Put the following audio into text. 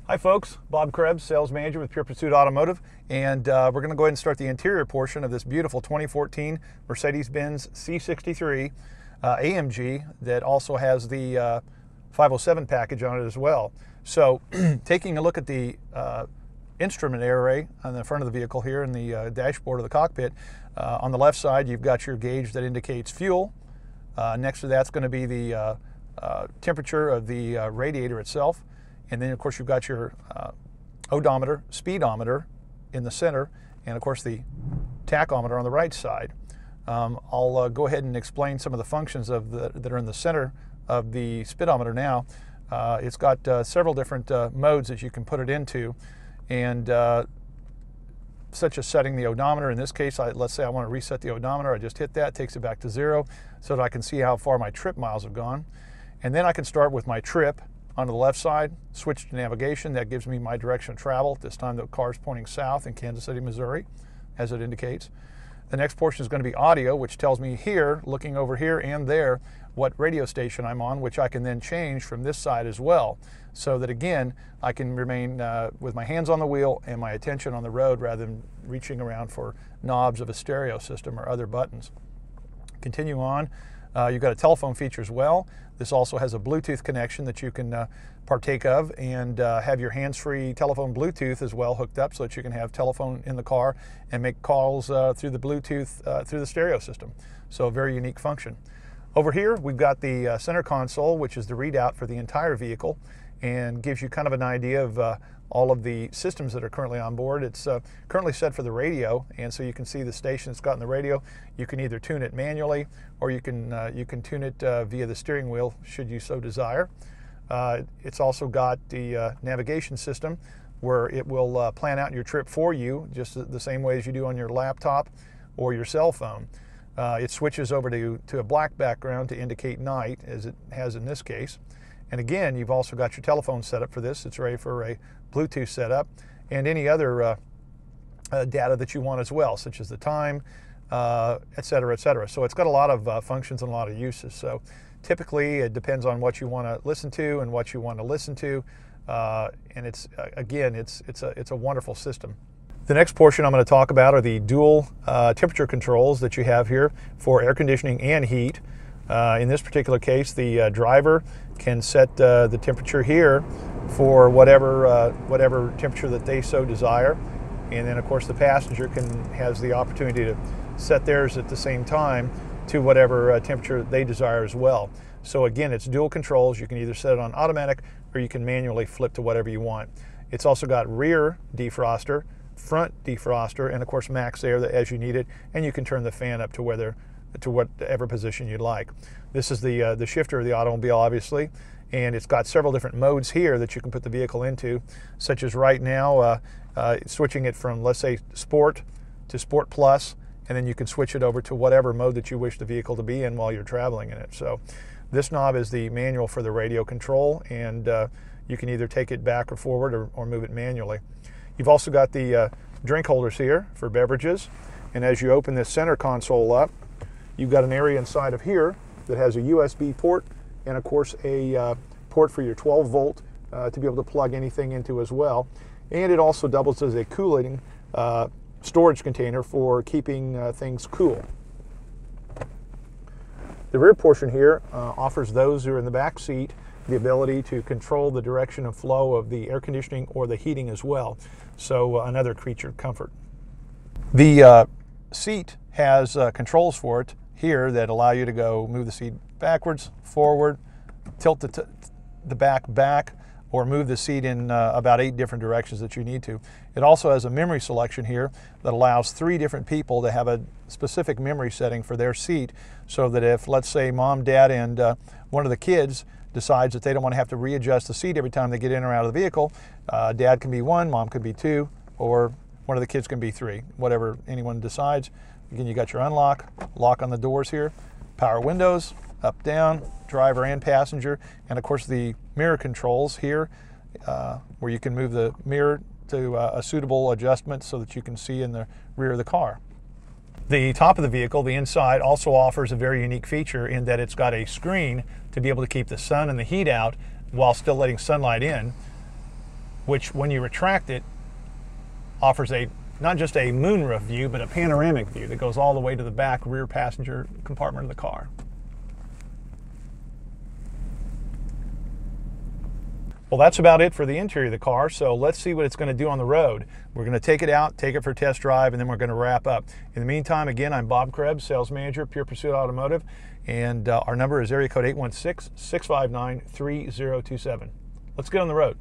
Hi folks, Bob Krebs, Sales Manager with Pure Pursuit Automotive, and we're going to go ahead and start the interior portion of this beautiful 2014 Mercedes-Benz C63 AMG that also has the 507 package on it as well. So taking a look at the instrument array on the front of the vehicle here in the dashboard of the cockpit, on the left side you've got your gauge that indicates fuel. Next to that's going to be the temperature of the radiator itself. And then, of course, you've got your odometer, speedometer in the center, and, of course, the tachometer on the right side. I'll go ahead and explain some of the functions that are in the center of the speedometer now. It's got several different modes that you can put it into, and such as setting the odometer. In this case, let's say I want to reset the odometer. I just hit that, takes it back to 0, so that I can see how far my trip miles have gone. And then I can start with my trip on the left side, switch to navigation. That gives me my direction of travel. This time the car is pointing south in Kansas City, Missouri, as it indicates. The next portion is going to be audio, which tells me here, looking over here and there, what radio station I'm on, which I can then change from this side as well, so that again, I can remain with my hands on the wheel and my attention on the road rather than reaching around for knobs of a stereo system or other buttons. Continue on. You've got a telephone feature as well. This also has a Bluetooth connection that you can partake of, and have your hands-free telephone Bluetooth as well hooked up so that you can have telephone in the car and make calls through the Bluetooth through the stereo system. So a very unique function. Over here we've got the center console, which is the readout for the entire vehicle and gives you kind of an idea of all of the systems that are currently on board. It's currently set for the radio, and so you can see the station it's got in the radio. You can either tune it manually, or you can tune it via the steering wheel should you so desire. It's also got the navigation system where it will plan out your trip for you just the same way as you do on your laptop or your cell phone. It switches over to a black background to indicate night, as it has in this case. And again, you've also got your telephone set up for this. It's ready for a Bluetooth setup and any other data that you want as well, such as the time, et cetera, et cetera. So it's got a lot of functions and a lot of uses. So typically it depends on what you want to listen to and what you want to listen to. And it's again, it's a wonderful system. The next portion I'm going to talk about are the dual temperature controls that you have here for air conditioning and heat. In this particular case, the driver can set the temperature here for whatever temperature that they so desire, and then of course the passenger has the opportunity to set theirs at the same time to whatever temperature they desire as well. So again, it's dual controls. You can either set it on automatic or you can manually flip to whatever you want. It's also got rear defroster, front defroster, and of course max air as you need it, and you can turn the fan up to whatever position you'd like. This is the shifter of the automobile, obviously, and it's got several different modes here that you can put the vehicle into, such as right now switching it from, let's say, Sport to Sport Plus, and then you can switch it over to whatever mode that you wish the vehicle to be in while you're traveling in it. So this knob is the manual for the radio control, and you can either take it back or forward or move it manually. You've also got the drink holders here for beverages, and as you open this center console up, you've got an area inside of here that has a USB port and of course a port for your 12-volt to be able to plug anything into as well. And it also doubles as a cooling storage container for keeping things cool. The rear portion here offers those who are in the back seat the ability to control the direction of flow of the air conditioning or the heating as well. So another creature of comfort. The seat has controls for it here that allow you to move the seat backwards, forward, tilt the back, or move the seat in about 8 different directions that you need to. It also has a memory selection here that allows 3 different people to have a specific memory setting for their seat, so that if, let's say, mom, dad, and one of the kids decides that they don't want to have to readjust the seat every time they get in or out of the vehicle, dad can be 1, mom could be 2, or one of the kids can be 3, whatever anyone decides. Again, you got your unlock, lock on the doors here, power windows, up, down, driver and passenger, and of course the mirror controls here where you can move the mirror to a suitable adjustment so that you can see in the rear of the car. The top of the vehicle, the inside, also offers a very unique feature in that it's got a screen to be able to keep the sun and the heat out while still letting sunlight in. which when you retract it, offers not just a moonroof view, but a panoramic view that goes all the way to the back rear passenger compartment of the car. Well, that's about it for the interior of the car, so let's see what it's going to do on the road. We're going to take it out, take it for a test drive, and then we're going to wrap up. In the meantime, again, I'm Bob Krebs, Sales Manager, Pure Pursuit Automotive, and our number is area code 816-659-3027. Let's get on the road.